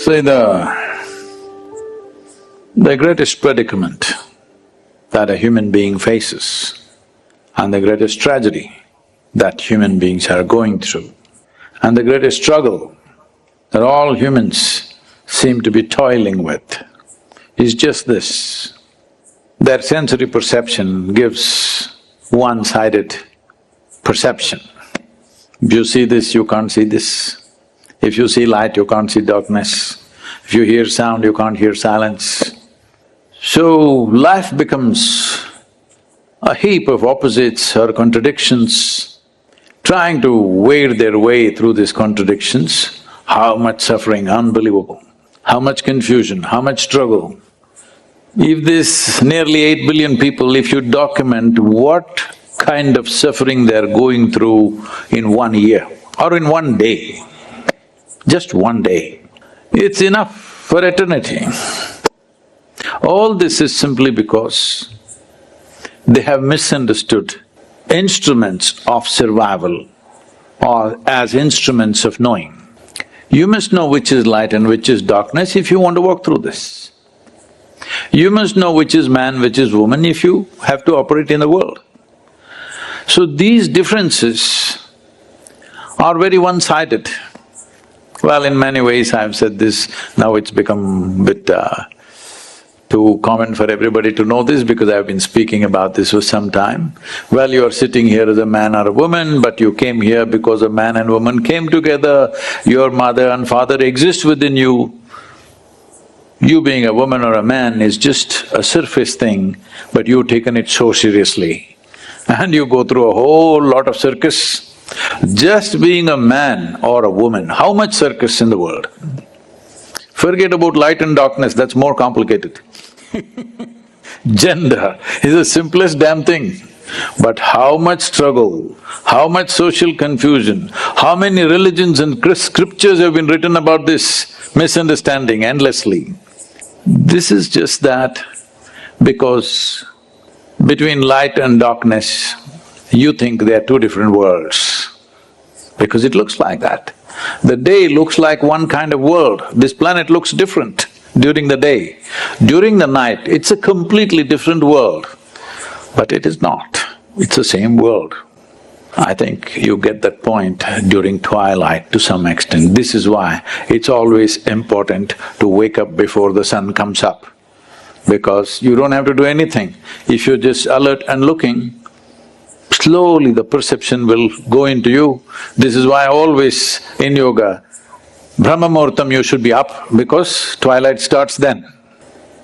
See, the greatest predicament that a human being faces and the greatest tragedy that human beings are going through and the greatest struggle that all humans seem to be toiling with is just this. Their sensory perception gives one-sided perception. If you see this, you can't see this. If you see light, you can't see darkness. If you hear sound, you can't hear silence. So, life becomes a heap of opposites or contradictions, trying to wade their way through these contradictions. How much suffering, unbelievable. How much confusion, how much struggle. If this nearly 8 billion people, if you document what kind of suffering they're going through in 1 year or in 1 day, just 1 day, it's enough for eternity. All this is simply because they have misunderstood instruments of survival or as instruments of knowing. You must know which is light and which is darkness if you want to walk through this. You must know which is man, which is woman if you have to operate in the world. So these differences are very one-sided. Well, in many ways I've said this, now it's become a bit too common for everybody to know this because I've been speaking about this for some time. Well, you're sitting here as a man or a woman, but you came here because a man and woman came together, your mother and father exist within you. You being a woman or a man is just a surface thing, but you've taken it so seriously. And you go through a whole lot of circus. Just being a man or a woman, how much circus in the world? Forget about light and darkness, that's more complicated. Gender is the simplest damn thing. But how much struggle, how much social confusion, how many religions and scriptures have been written about this misunderstanding endlessly. This is just that because between light and darkness, you think they are two different worlds, because it looks like that. The day looks like one kind of world, this planet looks different during the day. During the night, it's a completely different world, but it is not, it's the same world. I think you get that point during twilight to some extent. This is why it's always important to wake up before the sun comes up, because you don't have to do anything. If you're just alert and looking, slowly the perception will go into you. This is why always in yoga, Brahma Muhurtam you should be up because twilight starts then.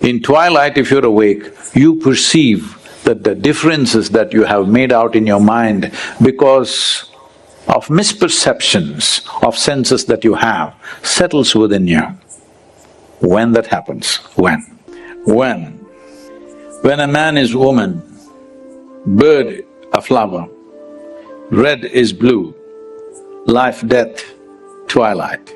In twilight, if you're awake, you perceive that the differences that you have made out in your mind because of misperceptions of senses that you have settles within you. When that happens? When? When a man is woman, bird a flower, red is blue, life, death, twilight.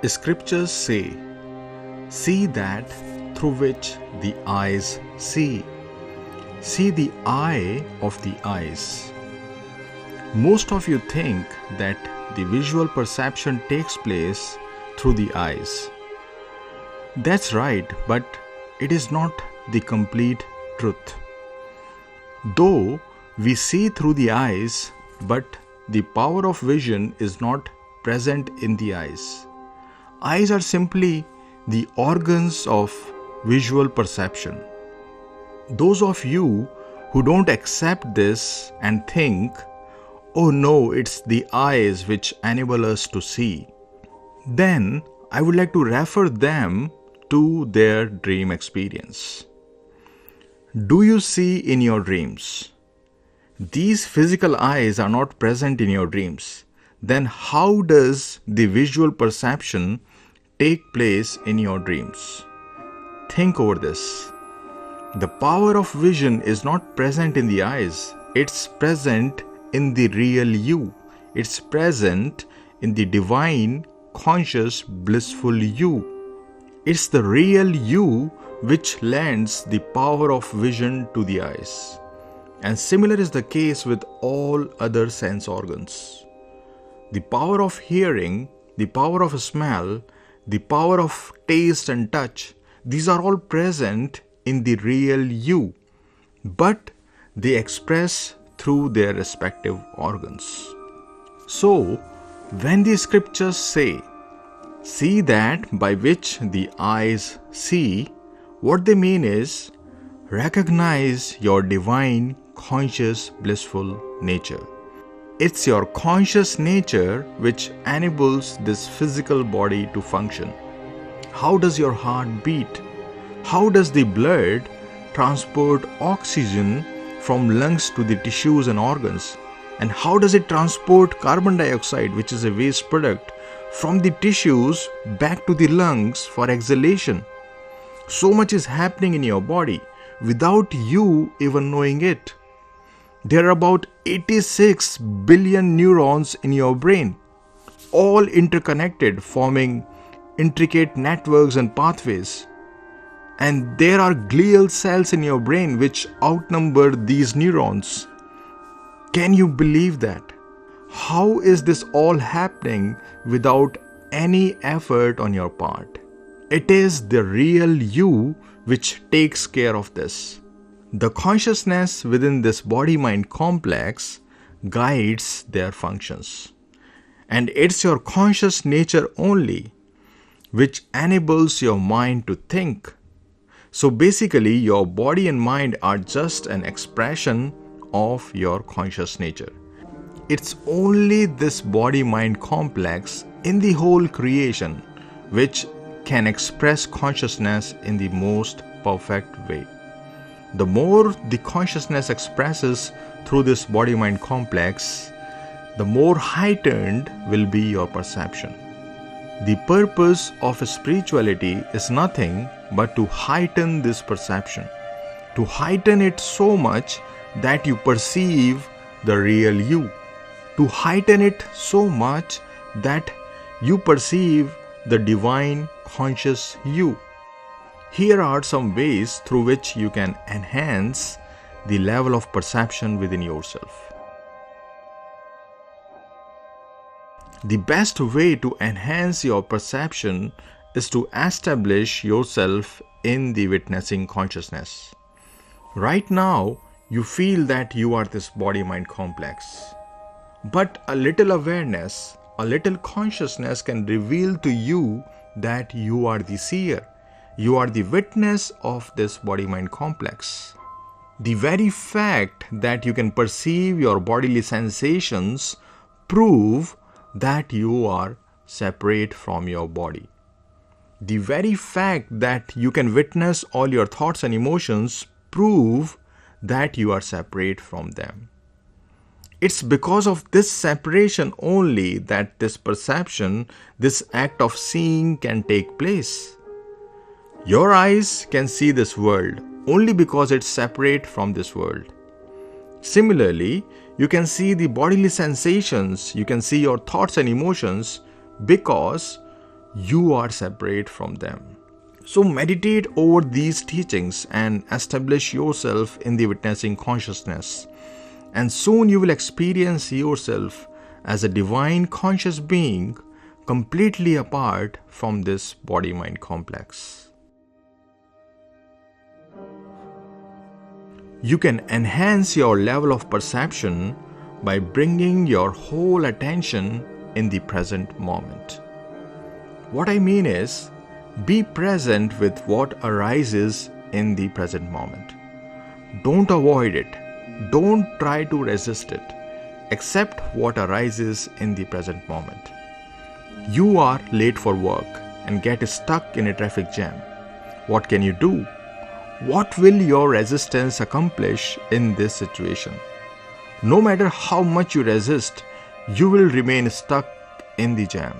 Scriptures say, see that through which the eyes see. See the eye of the eyes. Most of you think that the visual perception takes place through the eyes. That's right, but it is not the complete truth. Though we see through the eyes, but the power of vision is not present in the eyes. Eyes are simply the organs of visual perception. Those of you who don't accept this and think, oh no, it's the eyes which enable us to see, then I would like to refer them to their dream experience. Do you see in your dreams? These physical eyes are not present in your dreams. Then how does the visual perception take place in your dreams? Think over this. The power of vision is not present in the eyes, it's present in the real you. It's present in the divine, conscious, blissful you. It's the real you which lends the power of vision to the eyes. And similar is the case with all other sense organs. The power of hearing, the power of smell, the power of taste and touch, these are all present in the real you, but they express through their respective organs. So, when the scriptures say, "See that by which the eyes see," what they mean is, recognize your divine, conscious, blissful nature. It's your conscious nature which enables this physical body to function. How does your heart beat? How does the blood transport oxygen from lungs to the tissues and organs? And how does it transport carbon dioxide, which is a waste product, from the tissues back to the lungs for exhalation? So much is happening in your body without you even knowing it. There are about 86 billion neurons in your brain, all interconnected, forming intricate networks and pathways. And there are glial cells in your brain which outnumber these neurons. Can you believe that? How is this all happening without any effort on your part? It is the real you which takes care of this. The consciousness within this body-mind complex guides their functions. And it's your conscious nature only which enables your mind to think. So basically, your body and mind are just an expression of your conscious nature. It's only this body-mind complex in the whole creation which can express consciousness in the most perfect way. The more the consciousness expresses through this body-mind complex, the more heightened will be your perception. The purpose of spirituality is nothing but to heighten this perception, to heighten it so much that you perceive the real you, to heighten it so much that you perceive the divine conscious you. Here are some ways through which you can enhance the level of perception within yourself. The best way to enhance your perception is to establish yourself in the witnessing consciousness. Right now, you feel that you are this body-mind complex. But a little awareness, a little consciousness can reveal to you that you are the seer. You are the witness of this body-mind complex. The very fact that you can perceive your bodily sensations prove that you are separate from your body. The very fact that you can witness all your thoughts and emotions prove that you are separate from them. It's because of this separation only that this perception, this act of seeing can take place. Your eyes can see this world only because it's separate from this world. Similarly, you can see the bodily sensations, you can see your thoughts and emotions because you are separate from them. So meditate over these teachings and establish yourself in the witnessing consciousness. And soon you will experience yourself as a divine conscious being completely apart from this body-mind complex. You can enhance your level of perception by bringing your whole attention in the present moment. What I mean is, be present with what arises in the present moment. Don't avoid it. Don't try to resist it. Accept what arises in the present moment. You are late for work and get stuck in a traffic jam. What can you do? What will your resistance accomplish in this situation? No matter how much you resist, you will remain stuck in the jam.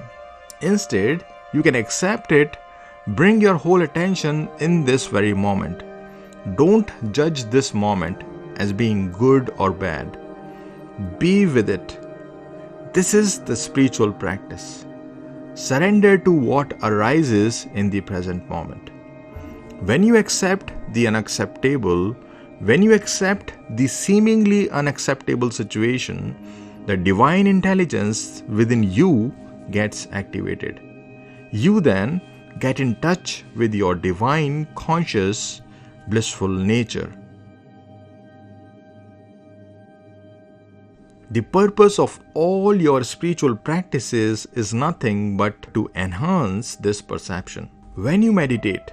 Instead, you can accept it, bring your whole attention in this very moment. Don't judge this moment as being good or bad. Be with it. This is the spiritual practice. Surrender to what arises in the present moment. When you accept the unacceptable, When you accept the seemingly unacceptable situation, the divine intelligence within you gets activated. You then get in touch with your divine, conscious, blissful nature. The purpose of all your spiritual practices is nothing but to enhance this perception. When you meditate,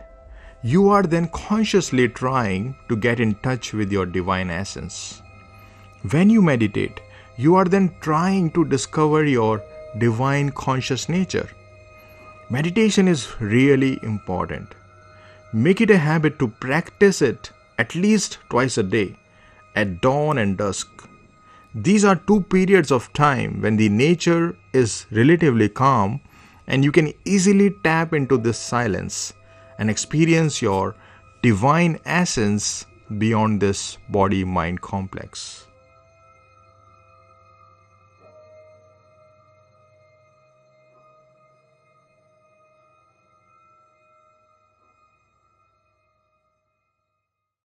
you are then consciously trying to get in touch with your divine essence. When you meditate, you are then trying to discover your divine conscious nature. Meditation is really important. Make it a habit to practice it at least twice a day, at dawn and dusk. These are 2 periods of time when the nature is relatively calm and you can easily tap into this silence and experience your divine essence beyond this body-mind complex.